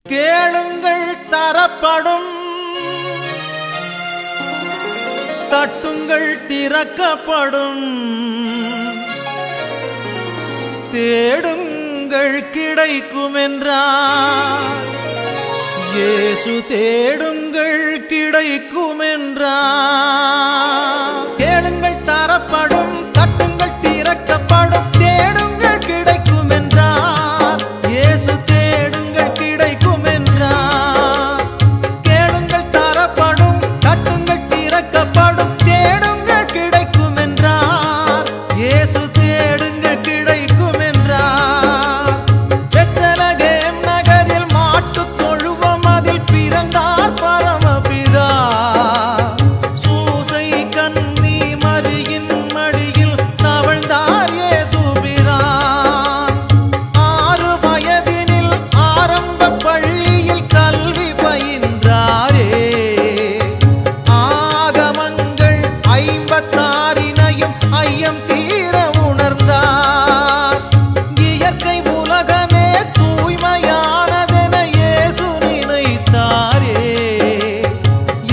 கேளுங்கள் தரப்படும், தட்டுங்கள் திறக்கப்படும், தேடுங்கள் கிடைக்கும் என்றார். இயேசு தேடுங்கள் கிடைக்கும் என்றார். கேளுங்கள் தரப்படும், தட்டுங்கள் திறக்கப்படும், தேடுங்கள் கிடைக்கும் என்றார். இயேசு தேடுங்கள் கிடைக்கும் என்றார். கேளுங்கள் தரப்படும், தட்டுங்கள் திறக்கப்படும், தேடுங்கள் கிடைக்கும் என்றார். இயேசு தேடுங்கள் கிடைக்கும் என்றார். பெத்லகேம் நகரில் மாட்டுத் தொழுவம் அதில் பிறந்தார் பரமபிதா. சூசை கன்னி மரியின் மடியில் தவழ்ந்தார் இயேசு பிரான். 6 வயதினில் ஆரம்ப பள்ளியில் கல்வி பயின்றாரே. ஆகமங்கள் 56னையும் ஐயம் தீர உணர்ந்தார். இயற்கை உலகமே தூய்மையானதென இயேசு நினைத்தாரே.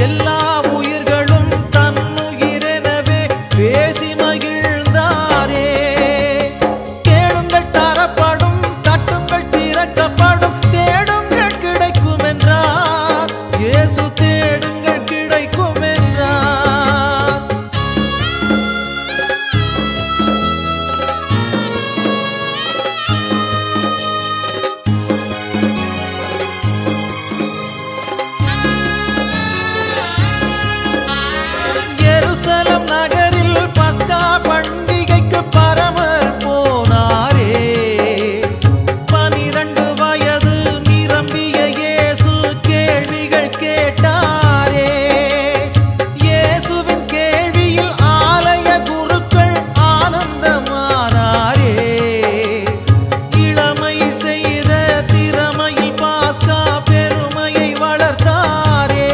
எல்லா உயிர்களும் தன்னுயிரெனவே பேசி மகிழ்ந்தாரே. கேளுங்கள் தரப்படும், தட்டுங்கள் திறக்கப்படும், தேடுங்கள் கிடைக்கும் என்றார். இயேசு தேடுங்கள் கிடைக்கும் என்றார். எருசலம் நகரில் பஸ்கா பண்டிகைக்கு பரமர் போனாரே. 12 வயது நிரம்பிய இயேசு கேள்விகள் கேட்டாரே. இயேசுவின் கேள்வியில் ஆலய குருக்கள் ஆனந்தமானாரே. இளமை செய்த திறமையில் பாஸ்கா பெருமையை வளர்த்தாரே.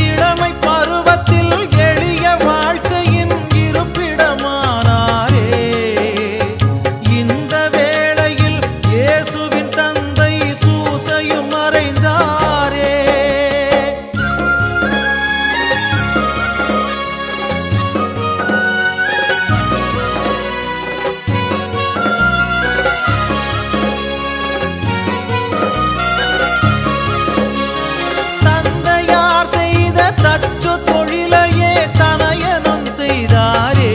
இளமை பருவத்தில் எளிய வாழ்க்கையின் இருப்பிடமானாரே. இந்த வேளையில் இயேசுவின் தந்தை சூசையும் மறைந்தாரே. தந்தையார் செய்த தச்சு தொழிலையே தனயனும் செய்தாரே.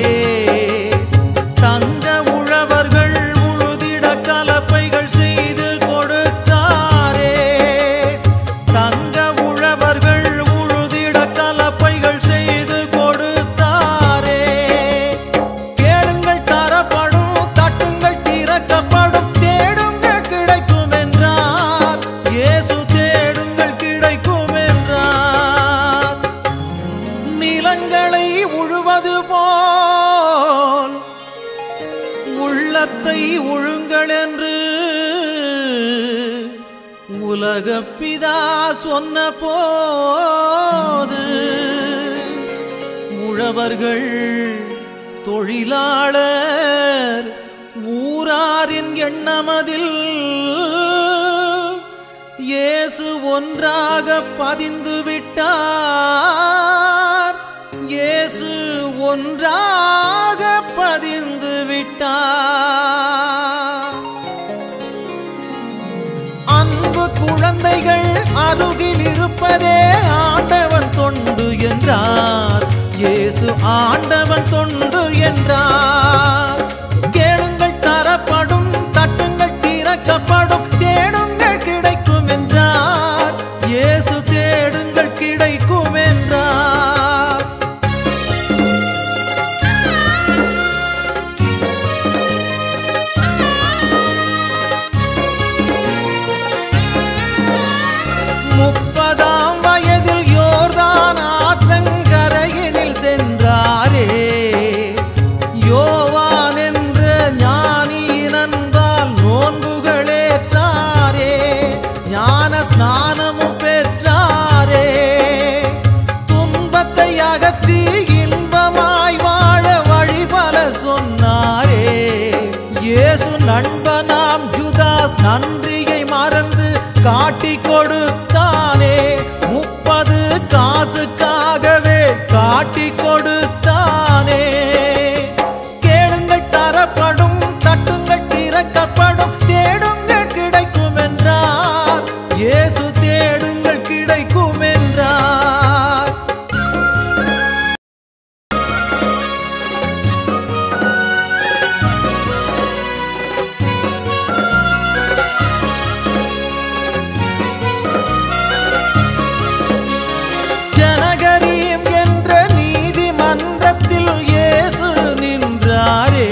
தங்க உழவர்கள் உழுதிட கலப்பைகள் செய்து கொடுத்தாரே. தங்க உழவர்கள் உழுதிட கலப்பைகள் செய்து கொடுத்தாரே. கேளுங்கள் தரப்படும், தட்டுங்கள் திறக்கப்படும், தேடுங்கள் கிடைக்கும் என்றார். இயேசு தேடுங்கள் கிடைக்கும் என்றார். நிலங்களை உழுவது போல் உள்ளத்தை உழுங்கள் என்று உலகப் பிதா சொன்ன போது உழவர்கள், தொழிலாளர், ஊராரின் எண்ணமதில் இயேசு ஒன்றாக பதிந்து விட்டார். இயேசு ஒன்றாக பதிந்து விட்டார். அன்பு குழந்தைகள் அருகில் இருப்பதே ஆண்டவன் தொண்டு என்றார். இயேசு ஆண்டவன் தொண்டு என்றார். கேளுங்கள் தரப்படும், தட்டுங்கள் திறக்கப்படும், தேடுங்கள் கிடைக்கும் என்றார். இயேசு தேடுங்கள் கிடைக்கும் என்றார். முப்பதாம் வயதில் யோர்தான் ஆற்றங்கரையினில் சென்றாரே. யோவான் என்ற ஞானியின் அன்பால் நோன்புகளேற்றாரே. ஞான ஸ்நானமும் பெற்றாரே. துன்பத்தை அகற்றி இன்பமாய் வாழ வழி பல சொன்னாரே. இயேசு நண்பனாம் யூதாஸ் நன்றியை மறந்து காட்டி கொடுத்தானே 30 காசுக்காகவே காட்டி கொடுத்தானே கேளுங்கள் தரப்படும் தட்டுங்கள் திறக்கப்படும் தேடுங்கள் கிடைக்கும் என்றார் இயேசு தேடுங்கள் கிடைக்கும் என்றார் ஜனகரீம் என்ற நீதிமன்றத்தில் இயேசு நின்றாரே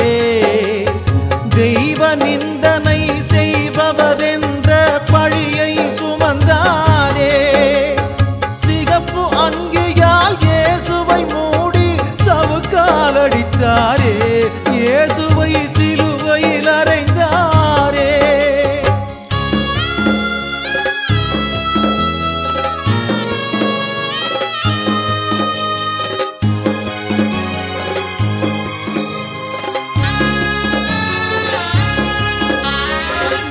தெய்வ நிந்தனை செய்பவர் என்ற பழியை சுமந்தாரே சிகப்பு அங்கியால் இயேசுவை மூடி சவுக்கால் அடித்தாரே இயேசுவை சிலுவையில் அறைந்தாரே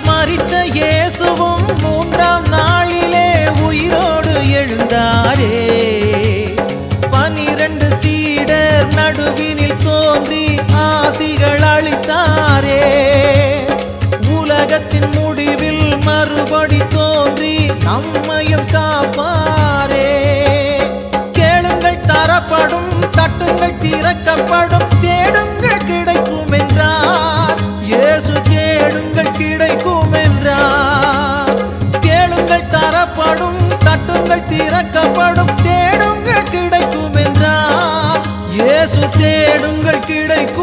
மரித்த இயேசுவும் 3ஆம் நாளிலே உயிரோடு எழுந்தாரே 12 சீடர் நடுவினில் தோன்றி ஆசிகள் அளித்தாரே உலகத்தின் முடிவில் மறுபடி தோன்றி நம்மையும் காப்பாரே கேளுங்கள் தரப்படும் தட்டுங்கள் திறக்கப்படும் தேடுங்கள் கிடைக்கும் என்றார் இயேசு தேடுங்கள் கிடைக்கும் என்றார் கேளுங்கள் தரப்படும் தட்டுங்கள் திறக்கப்படும் தேடுங்கள் கிடைக்கும் என்றார் இயேசு தேடுங்கள் கிடைக்கும்